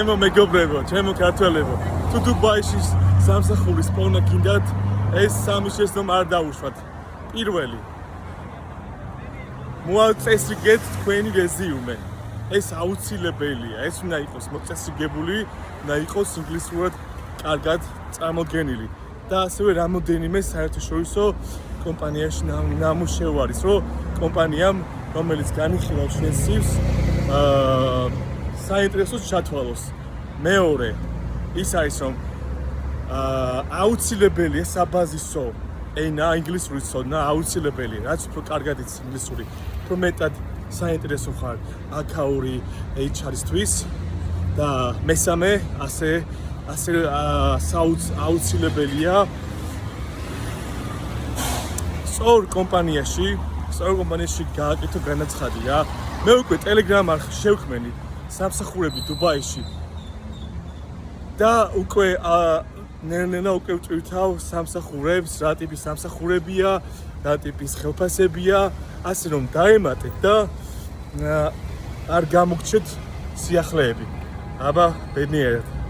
ჩემო მეგობრებო, ჩემო ქართველებო, თუ დუბაიში სამსახურის პოვნა გინდათ, ეს სამი შეცდომ არ დაუშვათ. პირველი მოაწესრიგეთ თქვენი რეზიუმე. ეს აუცილებელია, ეს უნდა იყოს მოწესრიგებული, უნდა იყოს ინგლისურად კარგად წარმოდგენილი. და ასევე რამოდენიმე საერთაშორისო კომპანიაში ნამუშევარის, რომ კომპანიამ, რომელიც განიხილავს ჩვენს სივს, საინტერესოს ჩათვალოს. მეორე, ის არის რომ აუცილებელია საბაზისო ენა ინგლისურის ცოდნა, აუცილებელია, რაც უფრო კარგად იცი ინგლისური, უფრო მეტად საინტერესო ხარ აქაური HR-ისთვის და მესამე, ასე აუცილებელია სწორ კომპანიაში გააკეთო განაცხადი რა. მე უკვე Telegram არხი შევქმნი სამსახურები დუბაიში და უკვე ნელ-ნელა უკვე ვწვივთავ სამსახურებს, რა ტიპის სამსახურებია, რა ტიპის ხელფასებია, ასე რომ დაემატეთ და არ გამოგჩეთ სიახლეები. აბა, ბედნიერად.